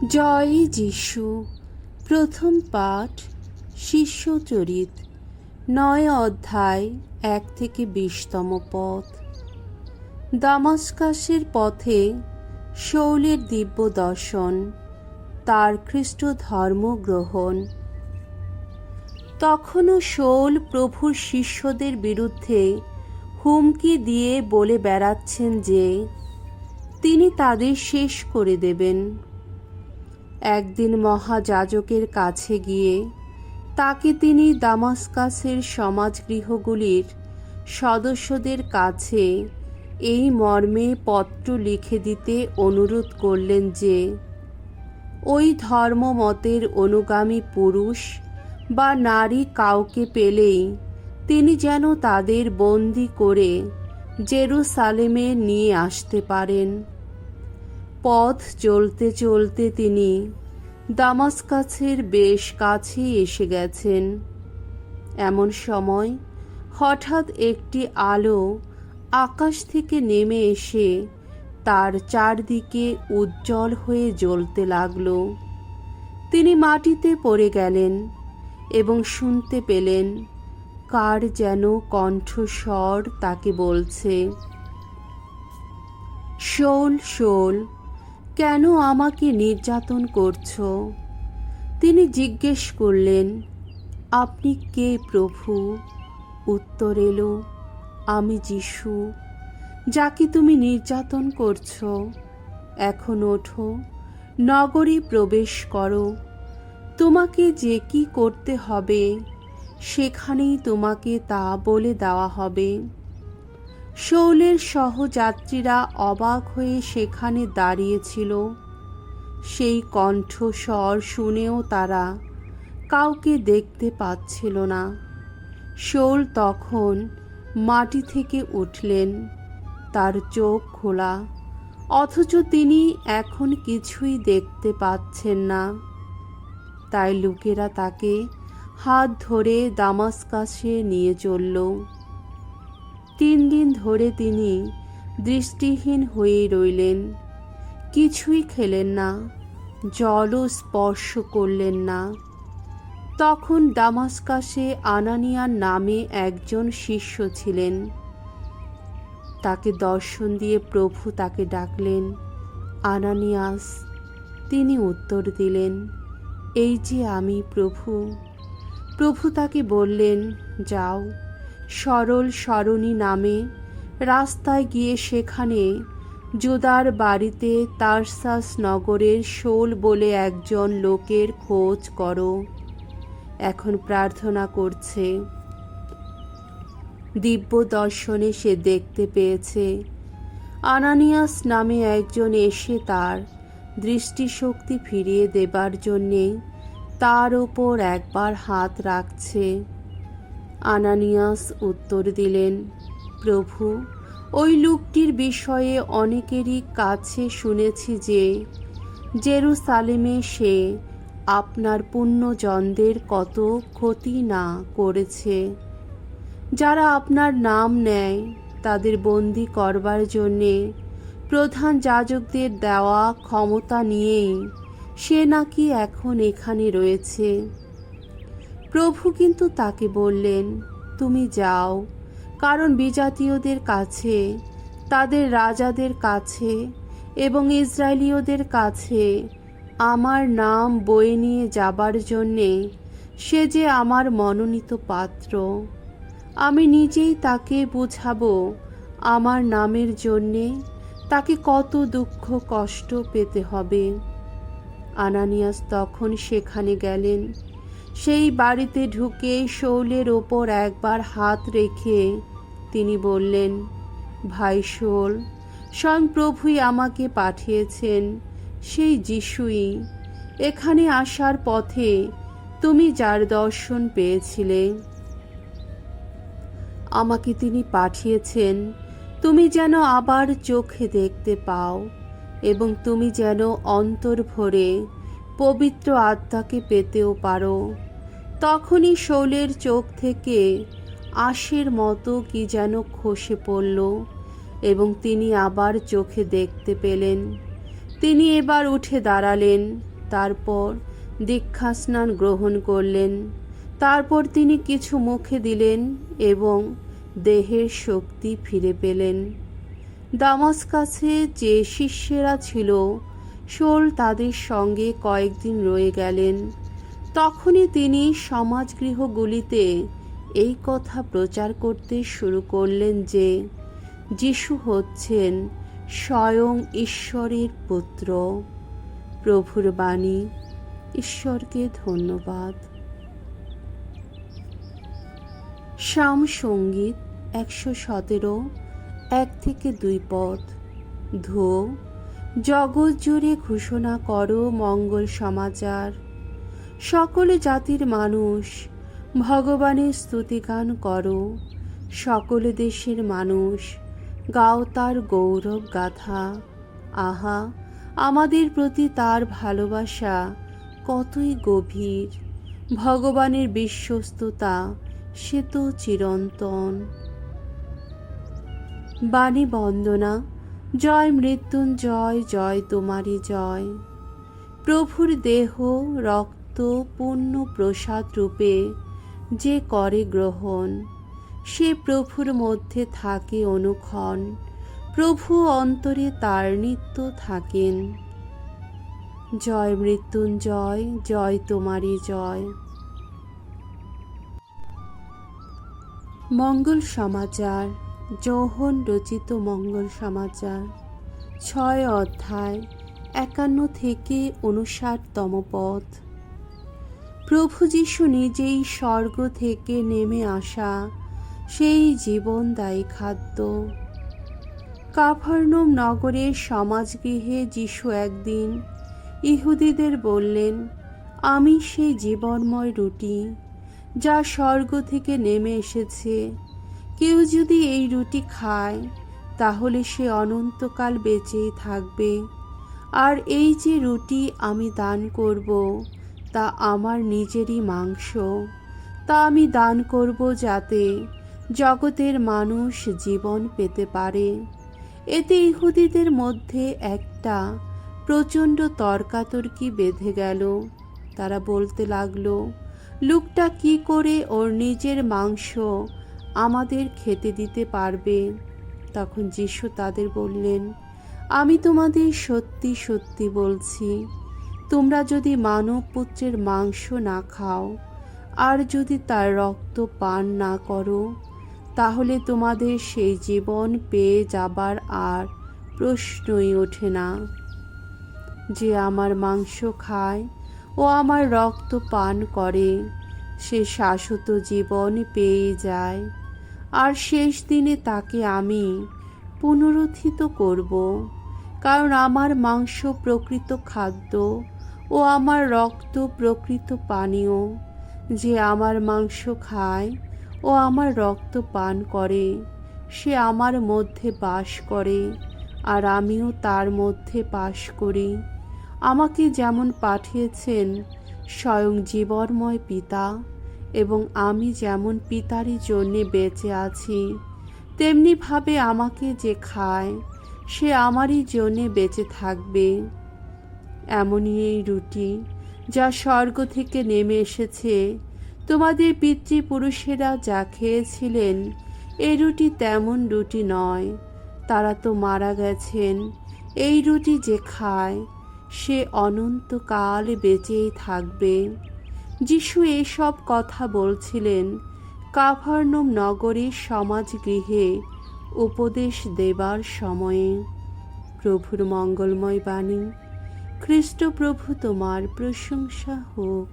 জয় যিশু। প্রথম পাঠ শিষ্যচরিত ৯ অধ্যায় ১ থেকে ২০তম পদ। দামাস্কাসের পথে শৌলের দিব্য দর্শন, তার খ্রিস্ট ধর্ম গ্রহণ। তখনও শৌল প্রভুর শিষ্যদের বিরুদ্ধে হুমকি দিয়ে বলে বেড়াচ্ছেন যে তিনি তাদের শেষ করে দেবেন। একদিন মহাযাজকের কাছে গিয়ে তাকে তিনি দামাস্কাসের সমাজগৃহগুলির সদস্যদের কাছে এই মর্মে পত্র লিখে দিতে অনুরোধ করলেন যে ওই ধর্মমতের অনুগামী পুরুষ বা নারী কাউকে পেলেই তিনি যেন তাদের বন্দী করে জেরুসালেমে নিয়ে আসতে পারেন। পথ চলতে চলতে তিনি দামাস্কাসের বেশ কাছেই এসে গেছেন। এমন সময় হঠাৎ একটি আলো আকাশ থেকে নেমে এসে তার চারদিকে উজ্জ্বল হয়ে জ্বলতে লাগল। তিনি মাটিতে পড়ে গেলেন এবং শুনতে পেলেন কার যেন কণ্ঠস্বর তাকে বলছে, শৌল শৌল, কেন আমাকে নির্যাতন করছো? তিনি জিজ্ঞেস করলেন, আপনি কে প্রভু? উত্তর এলো, আমি যিশু, যাকে তুমি নির্যাতন করছো। এখন ওঠো, নগরে প্রবেশ করো। তোমাকে যে কি করতে হবে সেখানেই তোমাকে তা বলে দেওয়া হবে। শৌলের সহযাত্রীরা অবাক হয়ে সেখানে দাঁড়িয়েছিল। সেই কণ্ঠস্বর শুনেও তারা কাউকে দেখতে পাচ্ছিল না। শৌল তখন মাটি থেকে উঠলেন, তার চোখ খোলা, অথচ তিনি এখন কিছুই দেখতে পাচ্ছেন না। তাই লোকেরা তাকে হাত ধরে দামাস্কাসে নিয়ে চলল। ৩ দিন ধরে তিনি দৃষ্টিহীন হয়ে রইলেন, কিছুই খেলেন না, জলও স্পর্শ করলেন না। তখন দামাস্কাসে আনানিয়ার নামে একজন শিষ্য ছিলেন। তাকে দর্শন দিয়ে প্রভু তাকে ডাকলেন, আনানিয়াস। তিনি উত্তর দিলেন, এই যে আমি প্রভু। প্রভু তাকে বললেন, যাও, সরল সরণী নামে রাস্তায় গিয়ে সেখানে জুদার বাড়িতে তার্সাস নগরের শৌল বলে একজন লোকের খোঁজ করো। এখন প্রার্থনা করছে। দিব্য দর্শনে সে দেখতে পেয়েছে আনানিয়াস নামে একজন এসে তার দৃষ্টিশক্তি ফিরিয়ে দেবার জন্যে তার ওপর একবার হাত রাখছে। আনানিয়াস উত্তর দিলেন, প্রভু, ওই লোকটির বিষয়ে অনেকেরই কাছে শুনেছি যে জেরুসালেমে সে আপনার পুণ্যজনদের কত ক্ষতি না করেছে। যারা আপনার নাম নেয় তাদের বন্দী করবার জন্যে প্রধান যাজকদের দেওয়া ক্ষমতা নিয়েই সে নাকি এখন এখানে রয়েছে। প্রভু কিন্তু তাকে বললেন, তুমি যাও, কারণ বিজাতীয়দের কাছে, তাদের রাজাদের কাছে এবং ইসরায়েলীয়দের কাছে আমার নাম বয়ে নিয়ে যাবার জন্যে সে যে আমার মনোনীত পাত্র। আমি নিজেই তাকে বুঝাবো আমার নামের জন্যে তাকে কত দুঃখ কষ্ট পেতে হবে। আনানিয়াস তখন সেখানে গেলেন। সেই বাড়িতে ঢুকে শৌলের ওপর একবার হাত রেখে তিনি বললেন, ভাই শৌল, স্বয়ং প্রভুই আমাকে পাঠিয়েছেন, সেই যিশুই। এখানে আসার পথে তুমি যার দর্শন পেয়েছিলে, আমাকে তিনি পাঠিয়েছেন তুমি যেন আবার চোখে দেখতে পাও এবং তুমি যেন অন্তর ভরে পবিত্র আত্মাকে পেতেও পারো। তখনই শৌলের চোখ থেকে আঁশের মতো কি যেন খসে পড়ল এবং তিনি আবার চোখে দেখতে পেলেন। তিনি এবার উঠে দাঁড়ালেন তারপর দীক্ষা স্নান গ্রহণ করলেন। তারপর তিনি কিছু মুখে দিলেন এবং দেহের শক্তি ফিরে পেলেন। দামাস্কাসে যে শিষ্যেরা ছিল শোল তাদের সঙ্গে কয়েকদিন রয়ে গেলেন। তখনই তিনি সমাজগৃহগুলিতে এই কথা প্রচার করতে শুরু করলেন যে যিশু হচ্ছেন স্বয়ং ঈশ্বরের পুত্র। প্রভুর বাণী। ঈশ্বরকে ধন্যবাদ। শাম সঙ্গীত 117 1-2 পদ। ধো, জগৎ জুড়ে ঘোষণা করো মঙ্গল সমাচার। সকল জাতির মানুষ ভগবানের স্তুতিগান করো। সকল দেশের মানুষ গাও তার গৌরব গাথা। আহা, আমাদের প্রতি তার ভালোবাসা কতই গভীর। ভগবানের বিশ্বস্ততা সে তো চিরন্তন। বাণী বন্দনা। জয় মৃত্যুঞ্জয়, জয় তোমারই জয়। প্রভুর দেহ রক্ত পূর্ণ প্রসাদ রূপে যে করে গ্রহণ, সে প্রভুর মধ্যে থাকে অনুক্ষণ। প্রভু অন্তরে তার নিত্য থাকেন। জয় মৃত্যুঞ্জয়, জয় তোমারই জয়। মঙ্গল সমাচার। যোহন রচিত মঙ্গল সমাচার 6 অধ্যায় 51-59 পদ। প্রভু যীশু নিজেই স্বর্গ থেকে নেমে আসা সেই জীবনদায়ী খাদ্য। কাফারনাউম নগরের সমাজগৃহে যীশু একদিন ইহুদিদের বললেন, আমি সেই জীবনময় রুটি যা স্বর্গ থেকে নেমে এসেছে। কেউ যদি এই রুটি খায় তাহলে সে অনন্তকাল বেঁচেই থাকবে। আর এই যে রুটি আমি দান করব তা আমার নিজেরই মাংস। তা আমি দান করব যাতে জগতের মানুষ জীবন পেতে পারে। এতে ইহুদিদের মধ্যে একটা প্রচণ্ড তর্কাতর্কি বেঁধে গেল। তারা বলতে লাগলো, লোকটা কি করে ওর নিজের মাংস আমাদের খেতে দিতে পারবে? তখন যীশু তাদের বললেন, আমি তোমাদের সত্যি সত্যি বলছি, তোমরা যদি মানব পুত্রের মাংস না খাও আর যদি তার রক্ত পান না করো, তাহলে তোমাদের সেই জীবন পেয়ে যাবার আর প্রশ্নই ওঠে না। যে আমার মাংস খায় ও আমার রক্ত পান করে সে শাশ্বত জীবন পেয়ে যায়, আর শেষ দিনে তাকে আমি পুনরুত্থিত করব। কারণ আমার মাংস প্রকৃত খাদ্য ও আমার রক্ত প্রকৃত পানীয়। যে আমার মাংস খায় ও আমার রক্ত পান করে সে আমার মধ্যে বাস করে আর আমিও তার মধ্যে বাস করি। আমাকে যেমন পাঠিয়েছেন স্বয়ং জীবনময় পিতা, এবং আমি যেমন পিতারই জন্যে বেঁচে আছি, তেমনিভাবে আমাকে যে খায় সে আমারই জন্যে বেঁচে থাকবে। এমনই এই রুটি যা স্বর্গ থেকে নেমে এসেছে। তোমাদের পিতৃপুরুষেরা যা খেয়েছিলেন এই রুটি তেমন রুটি নয়, তারা তো মারা গেছেন। এই রুটি যে খায় সে অনন্তকাল বেঁচেই থাকবে। যীশু এসব কথা বলছিলেন কাফারনাউম নগরের সমাজগৃহে উপদেশ দেবার সময়ে। প্রভুর মঙ্গলময় বাণী। খ্রিস্ট প্রভু তোমার প্রশংসা হোক।